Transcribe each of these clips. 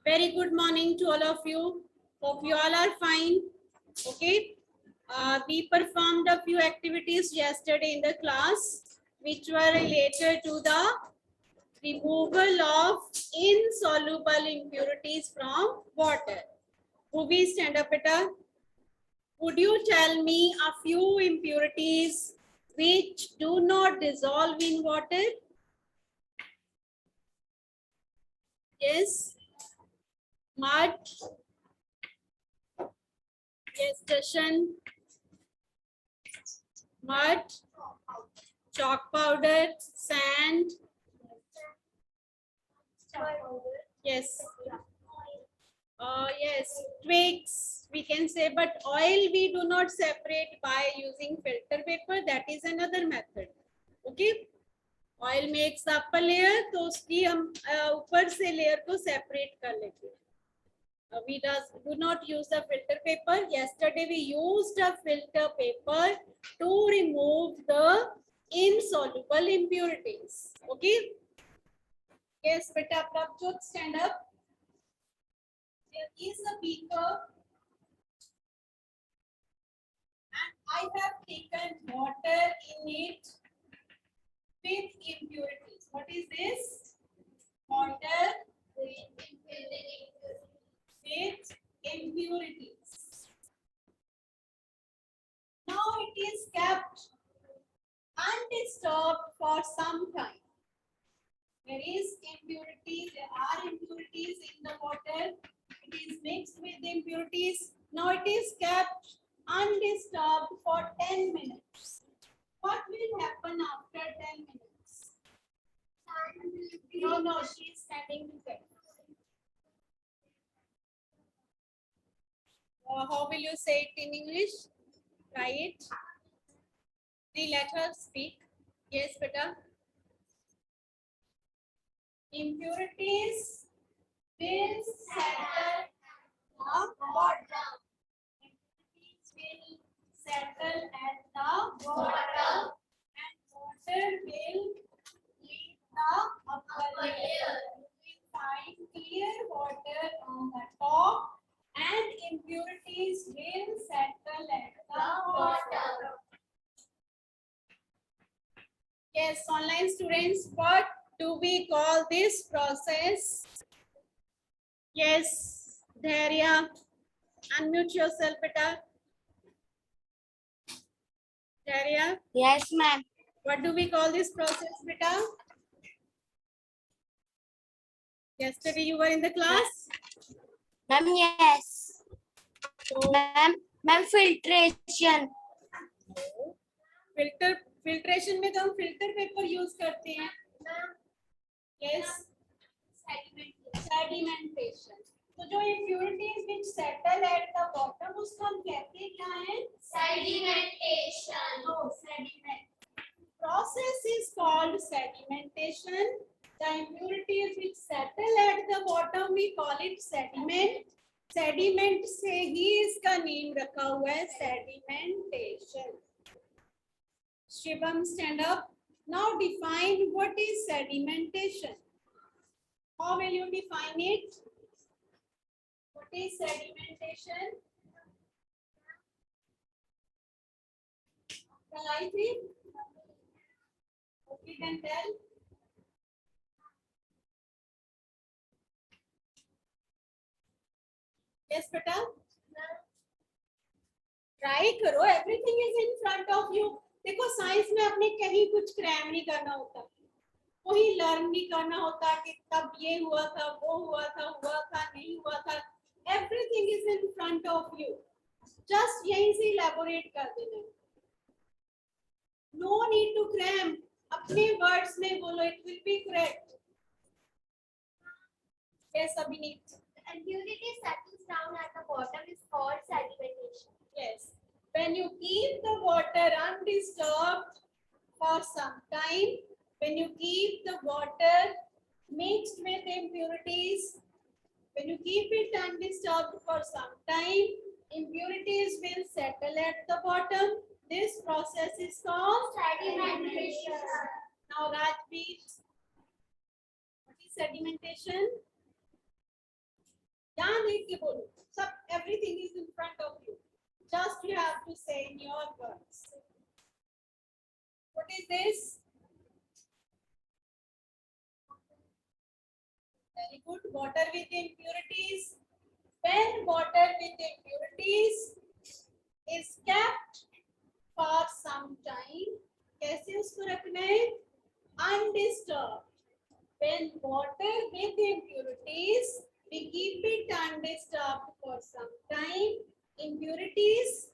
Very good morning to all of you. Hope you all are fine. Okay. We performed a few activities yesterday in the class, which were related to the removal of insoluble impurities from water. Bhuvi, stand up, beta. Would you tell me a few impurities which do not dissolve in water? Yes. Mud. Yes, Jashan. Mud, chalk powder, sand. Yes. Yes, twigs we can say, but oil we do not separate by using filter paper. That is another method. Okay. Oil makes upper layer, तो उसकी हम ऊपर से layer को separate कर लेते हैं. We do not use the filter paper. Yesterday we used a filter paper to remove the insoluble impurities. Okay. Yes, beta Prabjot, stand up. There is a beaker and I have taken water in it with impurities. What is this? Water with impurities. Now it is kept undisturbed for some time. There are impurities in the water. It is mixed with impurities. Now it is kept undisturbed for 10 minutes. What will happen after 10 minutes? No, she is standing to check. How will you say it in English? Try it. Let her speak. Yes, beta. Impurities will settle at the bottom. Impurities will settle at the bottom, and water will leave the upper layer. You will find clear water on the top, and impurities will settle at the bottom. Yes, online students, what do we call this process? Yes, Dharya, unmute yourself, beta. Dharya? Yes, ma'am. What do we call this process, beta? Yesterday you were in the class? Ma'am, yes. So, Ma'am, filtration. filtration में तो हम filter paper use करते हैं. Yes. Sedimentation. तो जो impurities which settle at the bottom उसको हम कहते हैं क्या है? Sedimentation. No, sediment. Process is called sedimentation. The impurities which settle at the bottom we call it sediment. Sediment से ही इसका name रखा हुआ है, sedimentation. Shivam, stand up. Now define what is sedimentation. How will you define it? What is sedimentation? Gayatri? Okay, then tell. Yes, beta. Try करो. Everything is in front of you. देखो science में अपने कहीं कुछ cram नहीं करना होता, कोई लर्न नहीं करना होता कि तब ये हुआ था, वो हुआ था, नहीं हुआ था. Everything is in front of you. Just यहीं से elaborate कर देना. No need to cram. अपने words में बोलो, it will be correct. Yes, Abhinit. Impurity settles down at the bottom is called sedimentation. Yes. When you keep the water undisturbed for some time, when you keep the water mixed with impurities, when you keep it undisturbed for some time, impurities will settle at the bottom. This process is called Sedimentation. Now, Rajveer, what is sedimentation? ध्यान देख के बोलो, सब everything is in front of you. Just you have to say in your words. What is this? Very good. Water with impurities. When water with impurities is kept for some time, कैसे उसको रखना है? Undisturbed. When water with impurities, we keep it undisturbed for some time. Impurities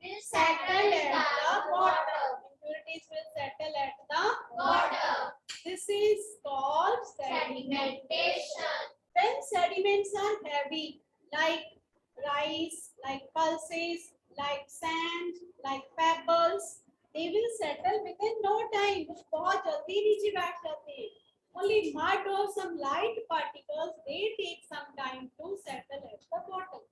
Will settle at the bottom. Impurities will settle at the Bottom. This is called Sedimentation. When sediments are heavy, like rice, like pulses, like sand, like pebbles, they will settle within no time. वो बहुत जल्दी नीचे बैठ जाते हैं. Only mud or some light particles, they take some time to settle at the bottom.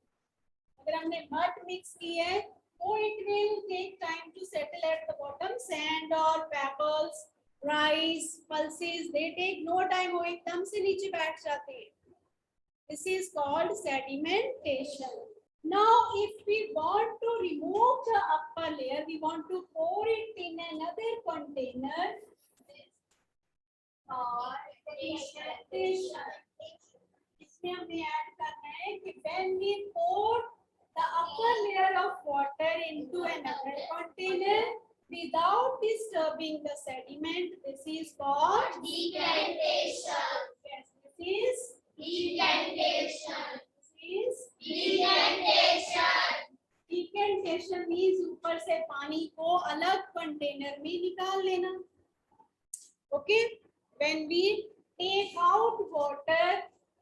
अगर हमने mud mix की है, तो it will take time to settle at the bottom. Sand or pebbles, rice, pulses, they take no time. वो एकदम से नीचे बैठ जाते हैं. This is called sedimentation. Now, if we want to remove the upper layer, we want to pour it in another container. Or Sedimentation. इसमें हमें add करना है कि when we pour the upper layer of water into another container without disturbing the sediment, this is called decantation. Yes, this is Decantation. decantation. Decantation means ऊपर से पानी को अलग कंटेनर में निकाल लेना. Okay, when we take out water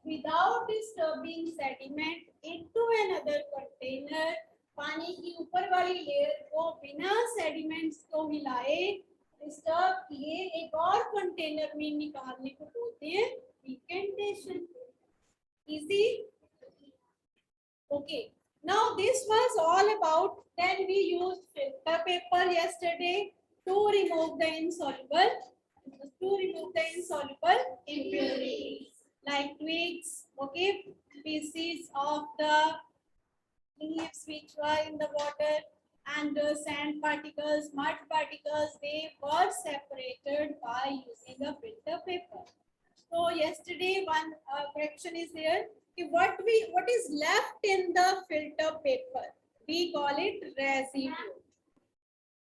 without disturbing sediment into another container, पानी की ऊपर वाली लेयर को बिना सेडिमेंट्स को हिलाए डिस्टर्ब किए एक और कंटेनर में निकालने को बोलते हैं decantation. Easy? Okay. Now this was all about. Then we used filter paper yesterday to remove the insoluble. Impurities like twigs, okay, pieces of the leaves which were in the water, and sand particles, mud particles. They were separated by using a filter paper. So yesterday one correction is there. What is left in the filter paper? We call it residue.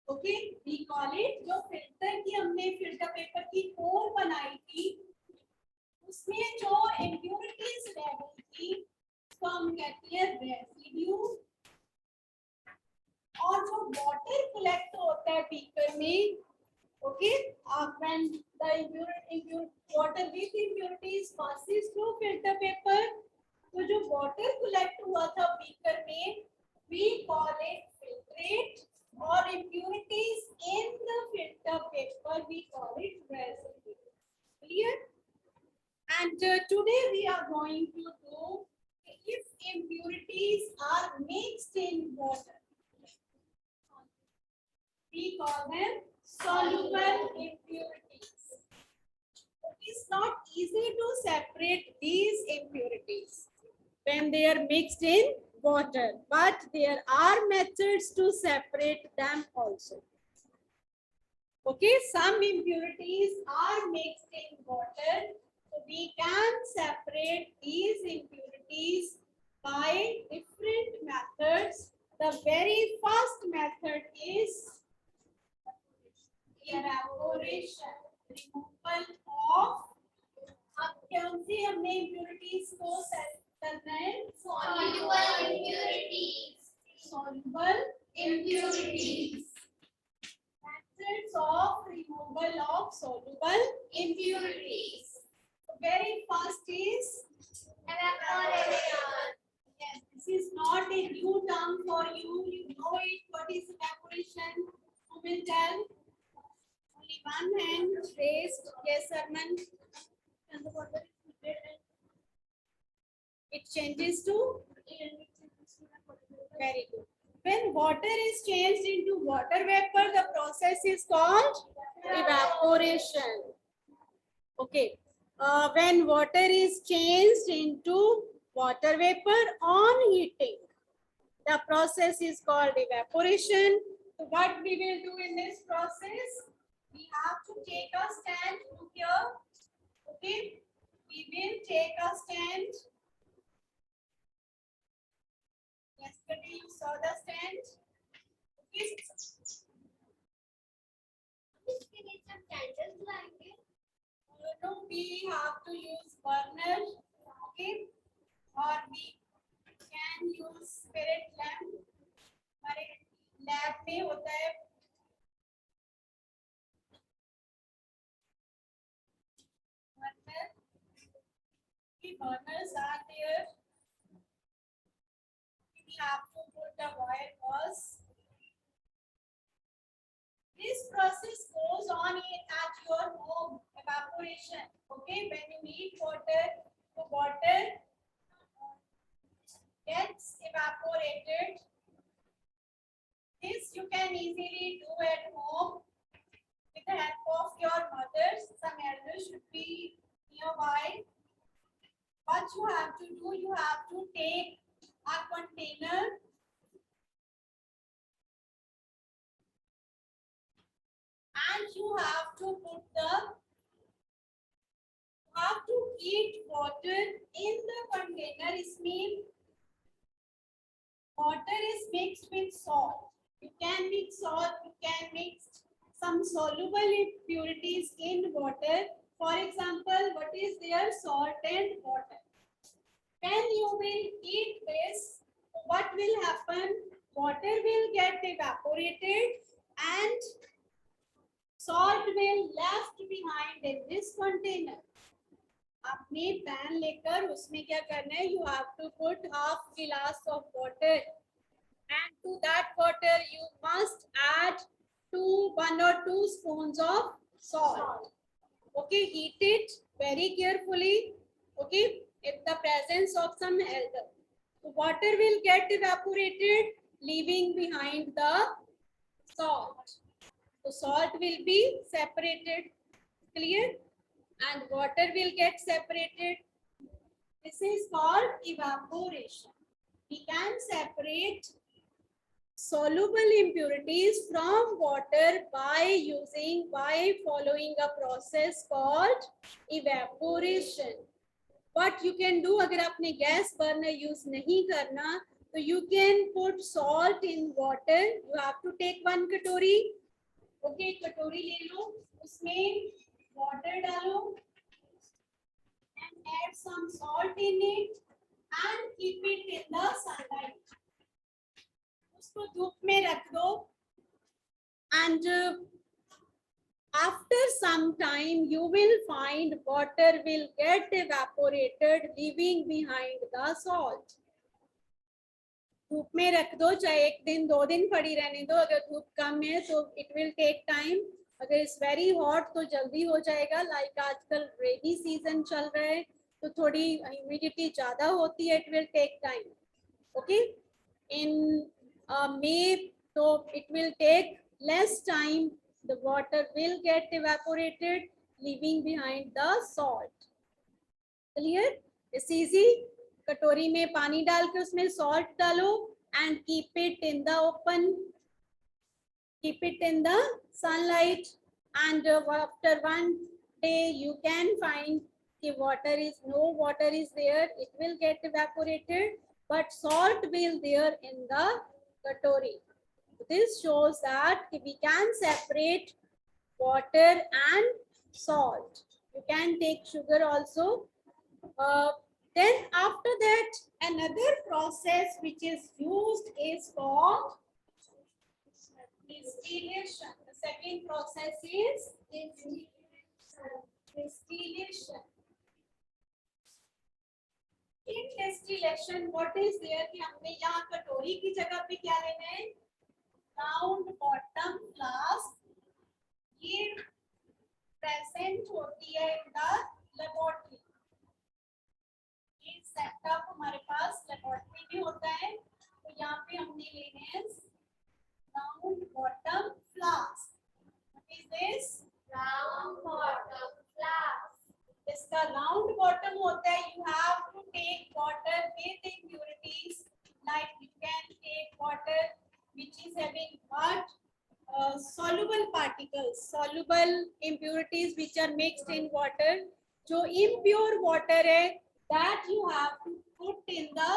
Okay, we call it जो filter की हमने filter paper की core बनाई थी, उसमें जो impurities रह गई थी, उसको हम कहते हैं residue. और जो water collect होता है beaker में, okay, when the water with impurities passes through filter paper, तो जो water collect हुआ था beaker में, we call it filtrate, or impurities in the filter paper, we call it residue. Clear? And today we are going to do if impurities are mixed in water. We call them soluble impurities. It's not easy to separate these impurities when they are mixed in water, but there are methods to separate them also. Okay, some impurities are mixed in water, so we can separate these impurities by different methods. The very first method is evaporation, removal of. अब कौन सी हमने impurities को set करना है? Soluble impurities. Soluble impurities. Methods of removal of soluble impurities. The very first is Evaporation. Yes, this is not a new term for you. You know it. What is evaporation? Who will tell? Only one hand raised. Yes, Arman. And the water is heated and it changes to? Very good. When water is changed into water vapor, the process is called evaporation. Okay. When water is changed into water vapor on heating. The process is called evaporation. So what we will do in this process? We have to take a stand to here. Okay. We will take a stand. Yesterday you saw the stand. Okay. इसके लिए जब candles लाएंगे, No, we have to use burner. Okay. Or we can use spirit lamp. हमारे lab में होता है burner. The burners are there. We have to put the wire first. This process goes on at your home, evaporation. Okay, when you need water, the water gets evaporated. This you can easily do at home with the help of your mothers. Some elders should be nearby. What you have to do, you have to take a container and you have to heat water in the container. इसमें water is mixed with salt. You can mix salt, you can mix some soluble impurities in water. For example, what is there? Salt and water. When you will heat this, what will happen? Water will get evaporated and salt will left behind in this container. आपने pan लेकर उसमें क्या करना है? You have to put half glass of water, and to that water you must add 1 or 2 spoons of salt. Okay, heat it very carefully. Okay, in the presence of some elder. So water will get evaporated, leaving behind the salt. So salt will be separated. Clear? And water will get separated. This is called evaporation. We can separate soluble impurities from water by following a process called evaporation. What you can do, अगर आपने gas burner use नहीं करना, तो you can put salt in water. You have to take 1 कटोरी. Okay, कटोरी ले लो, उसमें water डालो and add some salt in it and keep it in the sunlight. उसको धूप में रख दो and after some time you will find water will get evaporated, leaving behind the salt. धूप में रख दो, चाहे 1 दिन 2 दिन पड़ी रहने दो. अगर धूप कम है तो it will take time. अगर it's very hot तो जल्दी हो जाएगा. Like आजकल rainy season चल रहा है तो थोड़ी humidity ज़्यादा होती है. It will take time. Okay. In May, so it will take less time. The water will get evaporated, leaving behind the salt. Clear? It's easy. कटोरी में पानी डाल के उसमें salt डालो and keep it in the open. Keep it in the sunlight, and after 1 day you can find no water is there. It will get evaporated, but salt will there in the katori. This shows that we can separate water and salt. You can take sugar also. Then after that, another process which is used is called distillation. The second process is distillation. In distillation, what is there? कि हमने यहाँ कटोरी की जगह पे क्या लेना है? Round bottom flask. ये present होती है in the laboratory. ये setup हमारे पास laboratory में होता है. तो यहाँ पे हमने लेने हैं round bottom flask. What is this? round bottom flask. इसका राउंड बॉटम होता है. You have to take water which are mixed in water. जो impure water है, that you have to put in the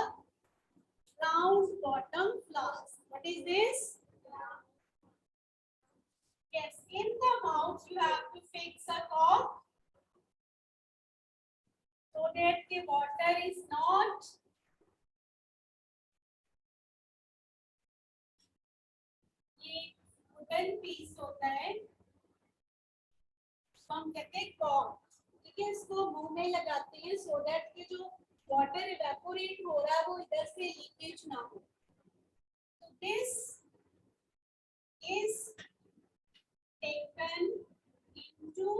round bottom flask. What is this? Yes, in the mouth you have to fix a cork so that the water is not ये wooden piece होता है, तो हम कहते हैं cork, ठीक है, इसको मुंह में लगाते हैं सो दैट कि जो वाटर इवेपोरेट हो रहा है वो इधर से लीकेज ना हो. तो दिस इज टेकन इनटू,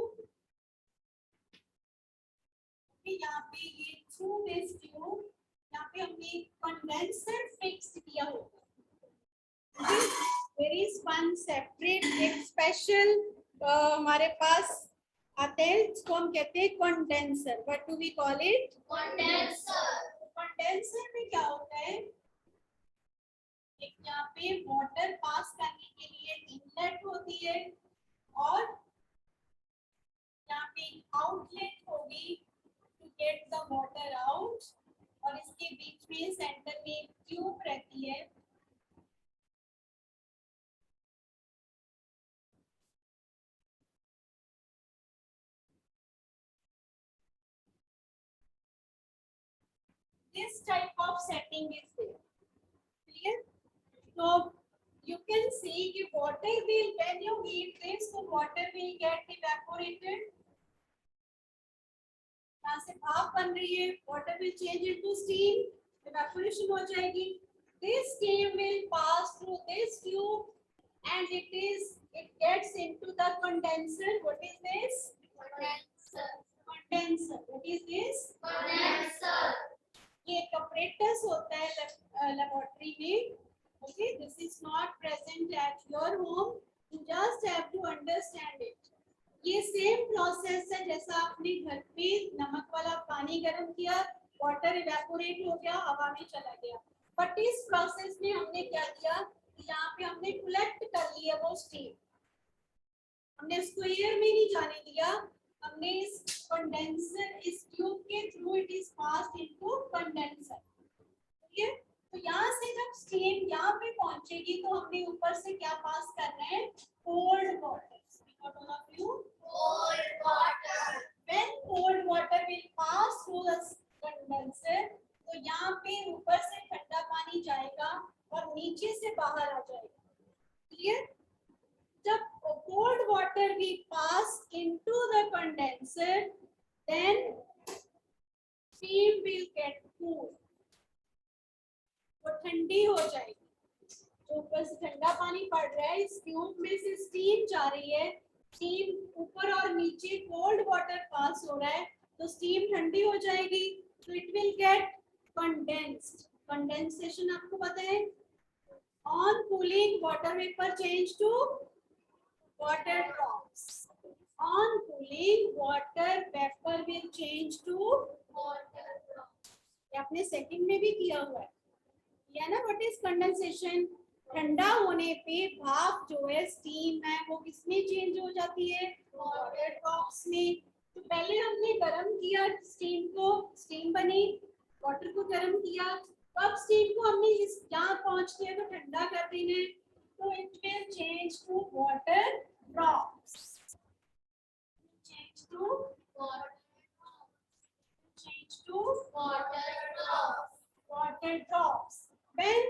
यहाँ पे ये थ्रू दिस ट्यूब, यहाँ पे हमने कंडेंसर फिक्स किया होगा. There is one separate एक स्पेशल हमारे पास आते हैं, इसको हम कहते हैं condenser. What do we call it? Condenser. Condenser में क्या होता है, एक यहाँ पे वाटर पास करने के लिए इनलेट होती है और यहाँ पे आउटलेट होगी to get the water out, और इसके बीच में सेंटर में एक ट्यूब रहती है. This type of setting is there. Clear? So you can see कि water will, when you heat this, so water will get evaporated. यहाँ से भाप बन रही है, water will change into steam, evaporation हो जाएगी. This steam will pass through this tube and it gets into the condenser. What is this? Condenser. Condenser. What is this? Condenser. ये एक apparatus होता है laboratory में. Okay, this is not present at your home. You just have to understand it. ये same process है जैसा आपने घर पे नमक वाला पानी गर्म किया, वाटर इवेपोरेट हो गया, हवा में चला गया. बट इस प्रोसेस में हमने क्या किया, यहाँ पे हमने कलेक्ट कर लिया वो स्टीम, हमने उसको एयर में नहीं जाने दिया, हमने इस कंडेंसर, इस ट्यूब के through it is passed into condenser. ठीक है, तो यहाँ से जब स्टीम यहाँ पे पहुंचेगी तो हमने ऊपर से क्या पास करना है, cold water. All of you, Cold water. when cold water will pass through the condenser, तो यहाँ पे ऊपर से ठंडा पानी जाएगा और नीचे से बाहर आ जाएगा. क्लियर? जब cold water will pass into the condenser, then steam will get cool. वो ठंडी हो जाएगी. जो ऊपर से ठंडा पानी पड़ रहा है, इस ट्यूब में से स्टीम जा रही है, स्टीम ऊपर और नीचे कोल्ड वाटर पास हो रहा है, तो स्टीम ठंडी हो जाएगी, तो it will get condensed. Condensation आपको पता है, on cooling water vapour change to water drops. On cooling water vapour will change to Water drops. ये आपने सेकंड में भी किया हुआ है, या ना. What is condensation? ठंडा होने पे भाप जो है, स्टीम है, वो किसमें चेंज हो जाती है, वाटर ड्रॉप्स में. तो पहले हमने गर्म किया स्टीम को, स्टीम बनी, वाटर को गर्म किया, अब स्टीम को हमने इस यहाँ पहुंचते हैं तो ठंडा कर देना है, तो it will change to water drops. Change to Water. Change to Water drops. water drops. When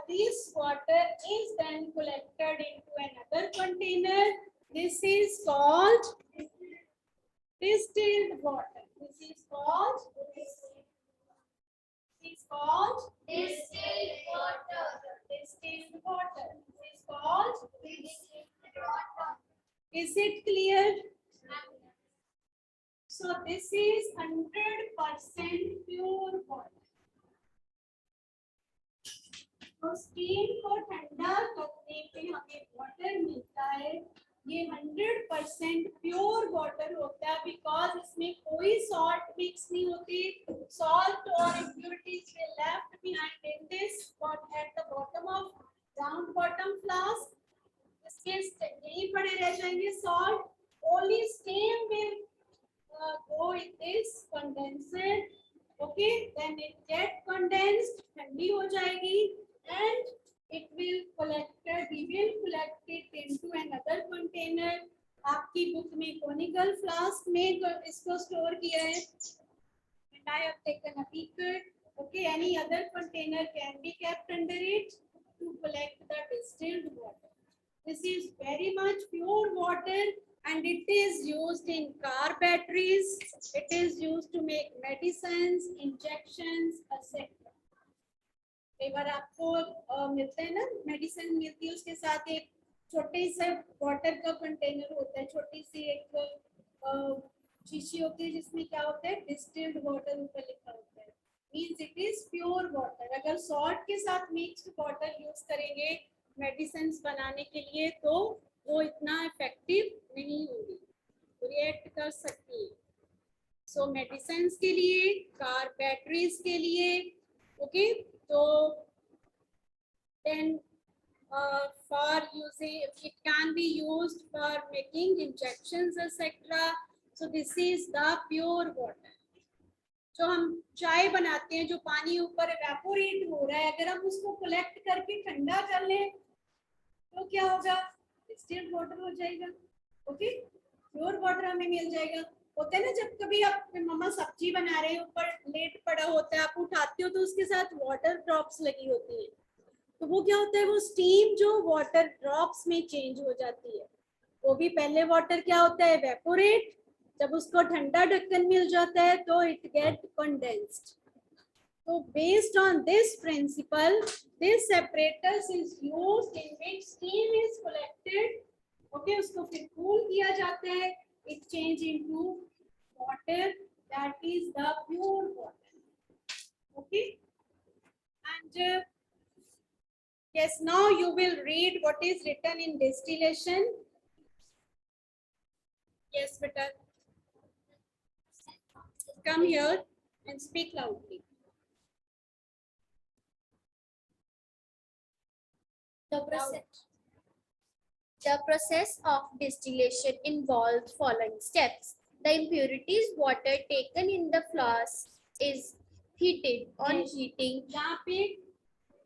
this water is then collected into another container, this is called distilled water. This is called Distilled water. distilled water. This is called. Distilled water. Is it clear? So this is 100% pure water. तो steam को ठंडा करने पे हमें water मिलता है, ये 100% pure water होता है, बिकॉज इसमें कोई सॉल्ट मिक्स नहीं होती. सॉल्ट और impurities way left behind in this at the bottom of round bottom flask. इसके यही पड़े रह जाएंगे salt, only steam will go in this condenser. Okay, then it get condensed, ठंडी हो जाएगी, and it will collected. We will collect it into another container. आपकी book में conical flask में इसको store किया है. And I have taken a beaker. Okay, any other container can be kept under it to collect the distilled water. This is very much pure water and it is used in car batteries. It is used to make medicines, injections, etc. कई बार आपको मिलता है ना, medicine मिलती है, उसके साथ एक छोटे से वाटर का कंटेनर होता है, छोटी सी एक शीशी होती है जिसमें क्या होता है, डिस्टिल्ड वाटर ऊपर लिखा होता है. Means it is pure water. अगर सॉल्ट के साथ मिक्स्ड वाटर यूज करेंगे मेडिसिन बनाने के लिए तो वो इतना इफेक्टिव नहीं होगी, रिएक्ट कर सकती है. सो मेडिसिन के लिए, कार बैटरीज के लिए, ओके. तो then for using, it can be used for making injections etc. So this is the pure water. जो हम चाय बनाते हैं, जो पानी ऊपर evaporate हो रहा है, अगर हम उसको कलेक्ट करके ठंडा कर लें तो क्या होगा, distilled water हो जाएगा. ओके, प्योर वाटर हमें मिल जाएगा. होता है ना, जब कभी आप मम्मा सब्जी बना रहे हैं, ऊपर लेट पड़ा होता है, आप उठाते हो तो उसके साथ वाटर ड्रॉप्स लगी होती है, तो वो क्या होता है, वो स्टीम जो वाटर ड्रॉप्स में चेंज हो जाती है. वो भी पहले वाटर क्या होता है, एवेपोरेट. जब उसको ठंडा ढक्कन मिल जाता है तो इट गेट कंडेंस्ड. तो based on this principle, this separators is used in which steam is collected. Okay, उसको फिर कूल किया जाता है. It change into water, that is the pure water. Okay, and yes, now you will read what is written in distillation. Yes, beta. Come here and speak loudly. The process of distillation involves following steps. The impurities water taken in the flask is heated. On heating, यहाँ पे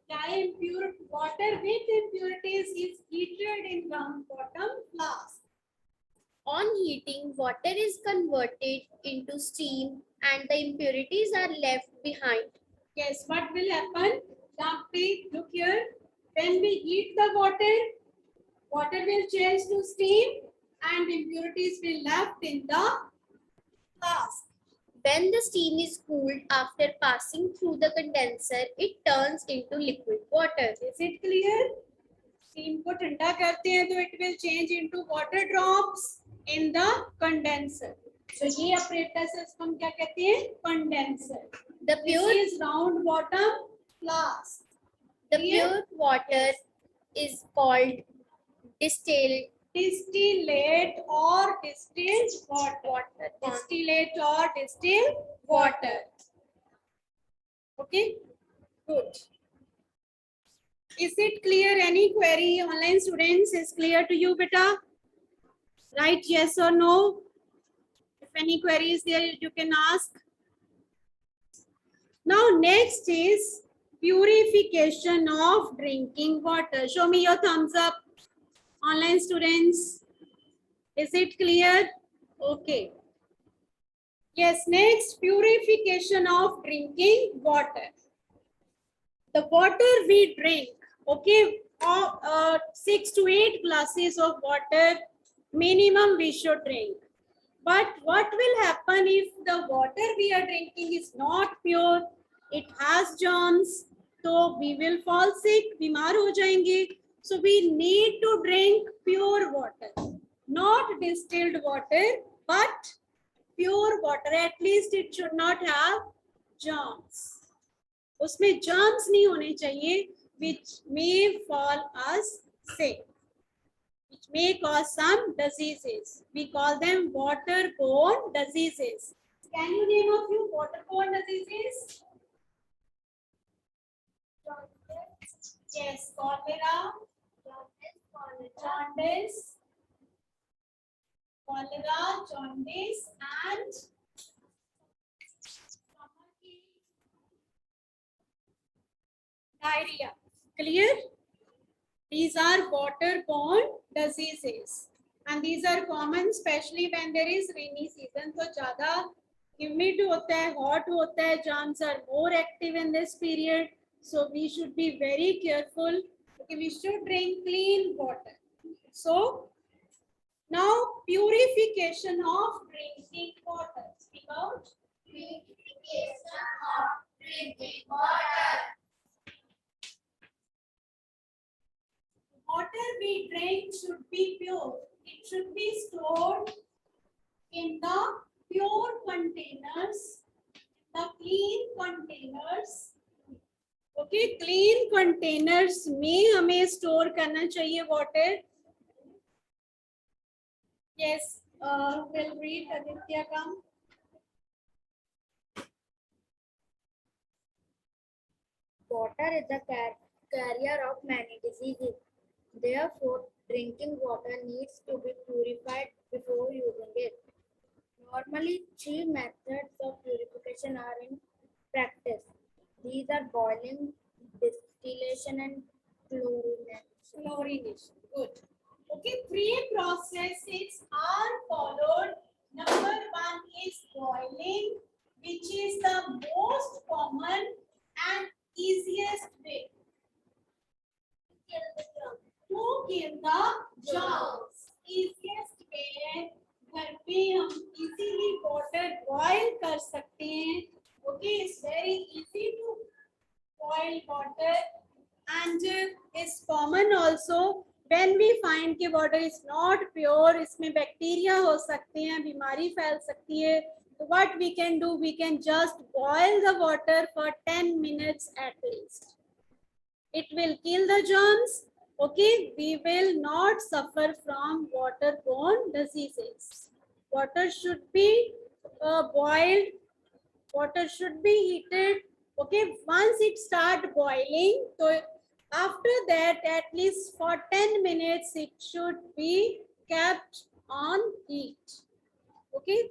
क्या है, impure water with impurities is heated in round bottom flask. on heating, water is converted into steam and the impurities are left behind. Yes, what will happen? यहाँ पे look here. When we heat the water, water will change to steam and impurities will left in the flask. When the steam is cooled after passing through the condenser, it turns into liquid water. Is it clear? Steam को ठंडा करते हैं तो it will change into water drops in the condenser. So ये apparatus है, इसको हम क्या कहते हैं, condenser. The pure, This is round bottom flask. the pure water is called Distillate or distilled water. Distillate or distilled water. Okay, good. Is it clear? Any query, online students, is clear to you, beta? Right, yes or no? If any query is there, you can ask. Now, next is purification of drinking water. Show me your thumbs up, online students. Is it clear? Okay. Yes, next, purification of drinking water. The water we drink, okay, 6 to 8 glasses of water minimum we should drink. But what will happen if the water we are drinking is not pure? It has germs, so we will fall sick, बीमार हो जाएंगे. So we need to drink pure water, not distilled water, but pure water. At least it should not have germs. उसमें germs नहीं होने चाहिए, which may fall us sick, which may cause some diseases. We call them waterborne diseases. Can you name a few waterborne diseases? Yes, cholera, jaundice, cholera, jaundice, and diarrhea. Clear? These are waterborne diseases, and these are common, especially when there is rainy season. तो ज़्यादा humid होता है, hot होता है, germs are more active in this period. So we should be very careful. Okay, we should drink clean water. So now purification of drinking water. Speak out. Purification of drinking water. Water we drink should be pure. It should be stored in the pure containers, the clean containers. Okay, clean containers में हमें store करना चाहिए water. Yes, we'll read Aditya come. Water is the carrier of many diseases. Therefore, drinking water needs to be purified before using it. Normally, three methods of purification are in practice. These are boiling, distillation, and chlorination. Chlorination. Good. Okay, three processes are followed. Number one is boiling, which is the most common and easiest way to kill the germs. Easiest way है घर पे हम easily water boil कर सकते हैं. Okay, it's very easy to boil water and is common also. When we find कि water is not pure, इसमें bacteria हो सकते हैं, बीमारी फैल सकती है. So what we can do? We can just boil the water for 10 minutes at least. It will kill the germs. Okay, we will not suffer from waterborne diseases. Water should be boiled. Water should be heated. Okay, once it start boiling, so after that, at least for 10 minutes, it should be kept on heat. Okay,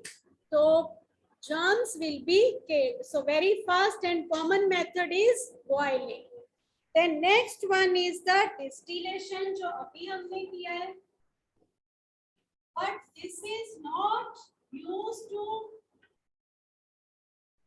so germs will be killed. So very fast and common method is boiling. Then next one is the distillation, जो अभी हमने किया है. But this is not used to.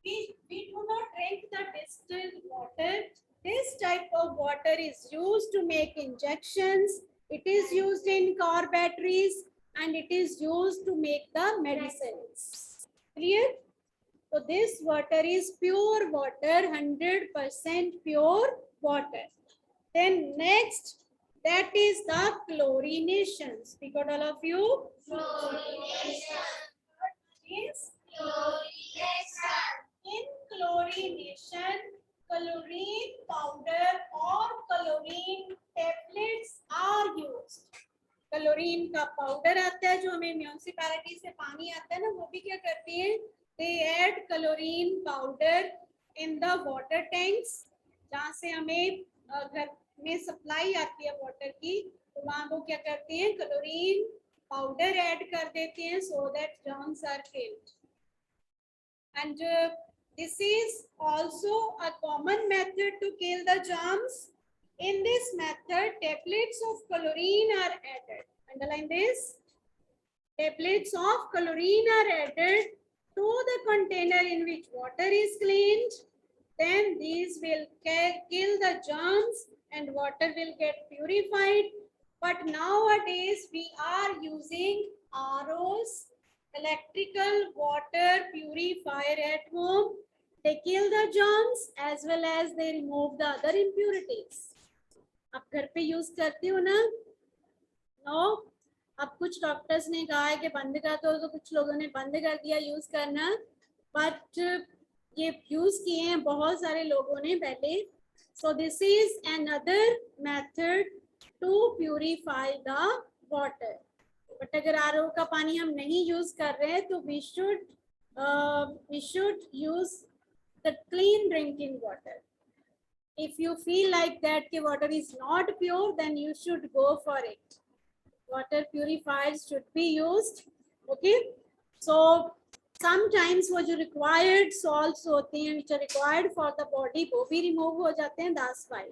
We do not drink the distilled water. This type of water is used to make injections. It is used in car batteries and it is used to make the medicines. Clear? So this water is pure water, 100% pure water. Then next, that is the chlorination. Speak out all of you. Chlorination. Yes. Chlorination. In chlorination, chlorine powder or chlorine tablets are used. Chlorine का powder आता है जो हमें municipality से पानी आता है ना, वो भी क्या करती है? They add chlorine powder in the water tanks. जहाँ से हमें घर में सप्लाई आती है वाटर की, तो वहाँ वो क्या करते हैं? क्लोरीन पाउडर ऐड कर देते हैं so that germs are killed. And this is also a common method to kill the germs. In this method, tablets of chlorine are added. Underline this. Tablets of chlorine are added to the container in which water is cleaned. Then these will kill the germs and water will get purified. But nowadays we are using ROs, electrical water purifier at home. They kill the germs as well as they remove the other impurities. आप घर पे use करते हो ना? No. अब कुछ doctors ने कहा है कि बंद कर दो, तो कुछ लोगों ने बंद कर दिया यूज करना. बट ये यूज किए हैं बहुत सारे लोगों ने पहले. So this is another method to purify the water. But अगर आरओ का पानी हम नहीं यूज कर रहे हैं तो we should use the clean drinking water. If you feel like that the water is not pure, then you should go for it. Water purifiers should be used. Okay, so sometimes वो जो required salts होती हैं which are required for the body वो भी remove हो जाते हैं. That's why.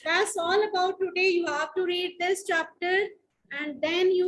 That's all about today. You have to read this chapter and then you